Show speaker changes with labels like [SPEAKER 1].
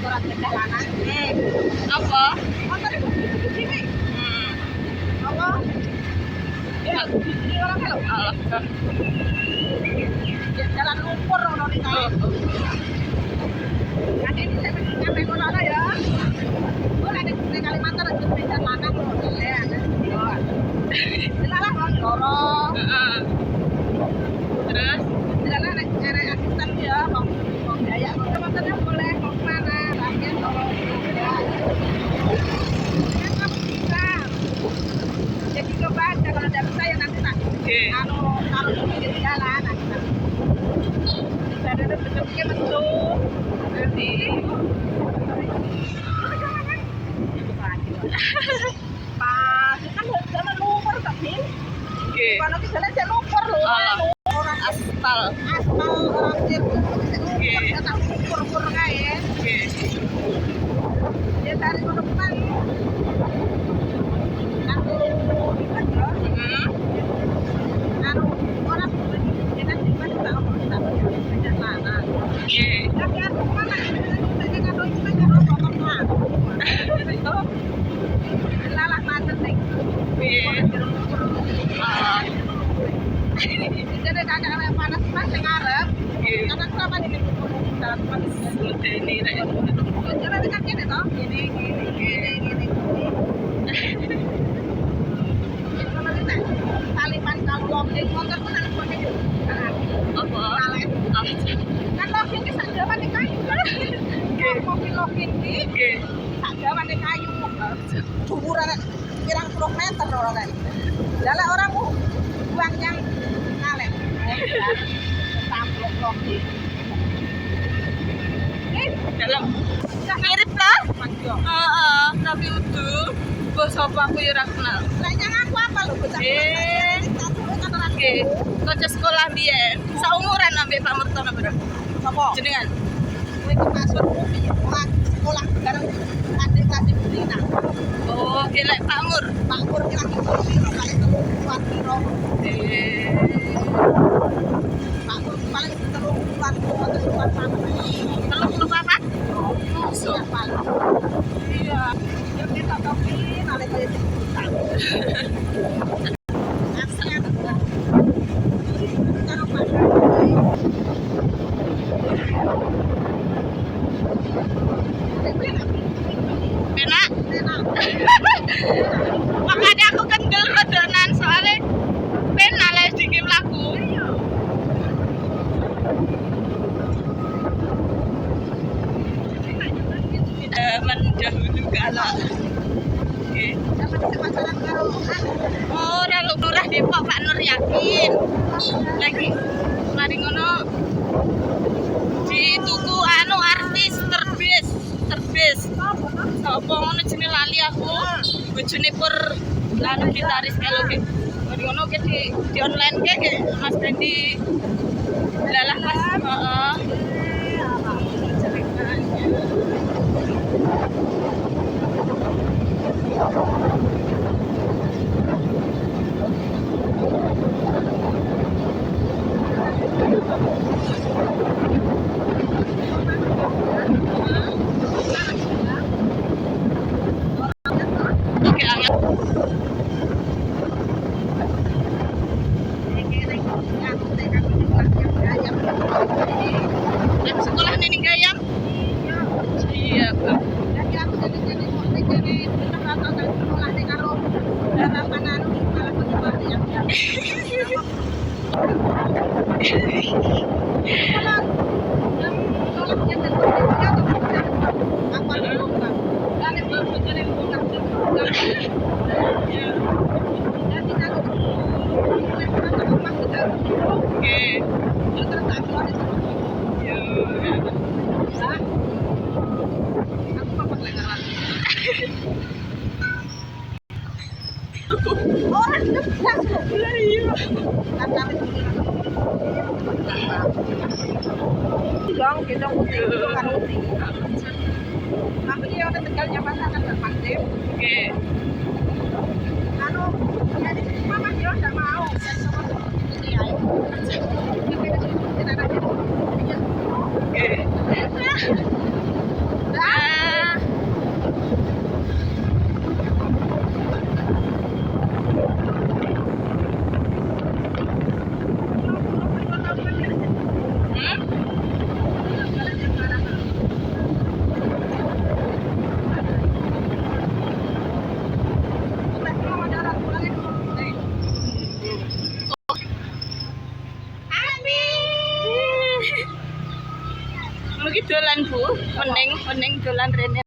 [SPEAKER 1] Apa?
[SPEAKER 2] Jalan lumpur ono ning kae. Kan ini saya nyampe kono ya. Oh, nek di Kalimantan aja beda lanang lho. Ya. Lah wong loro.
[SPEAKER 1] Heeh. Terus
[SPEAKER 2] Jalan nek asisten ya, wong Dayak. Teman-teman boleh mau mana? Bagian kalau jadi coba kalau ada bisa ya nanti tak kalau di pinggir jalan nanti ada bentuknya bentuk nanti pas kan jalan lumpur tapi kalau di jalan saya lumpur loh orang
[SPEAKER 1] aspal
[SPEAKER 2] orang lumpur ya tak lumpur kayak dia dari depan pirang puluh meter orang dalam orang buang yang ngalet tampuk
[SPEAKER 1] dalam mirip lah tapi udah bos apa aku ya ora kenal
[SPEAKER 2] lainnya aku apa lho bocah
[SPEAKER 1] kocok sekolah biyen saumuran ambek Pak Murtono berapa
[SPEAKER 2] sapa
[SPEAKER 1] jenengan
[SPEAKER 2] kowe iki masuk sekolah bareng adik kelas Brina.
[SPEAKER 1] Oh, gelek Pak Mur
[SPEAKER 2] ki lagi piro kali keluar piro. Pak Mur paling keluar apa? Iya. Ya kita tapi nale kaya aslinya tuh. Kalau
[SPEAKER 1] Pak makanya aku kendel rodonan soalnya pena les di game lagu mendahulukan oh lalu lurah Depok Pak Nur Yakin lagi mari ngono di tuku artis terbis apa ngono jenenge lali aku bojone pur lanu gitaris kalau ke mari ngono ke di online ke Mas Dendi lalah pas sekolah ini gayam iya Pak
[SPEAKER 2] kita putih kan putih. Tapi dia udah tegalnya masakan berpandai.
[SPEAKER 1] Oke.
[SPEAKER 2] Anu, jadi mama dia udah mau. Ini ayo. Oke.
[SPEAKER 1] dolan Bu, mending dolan rene.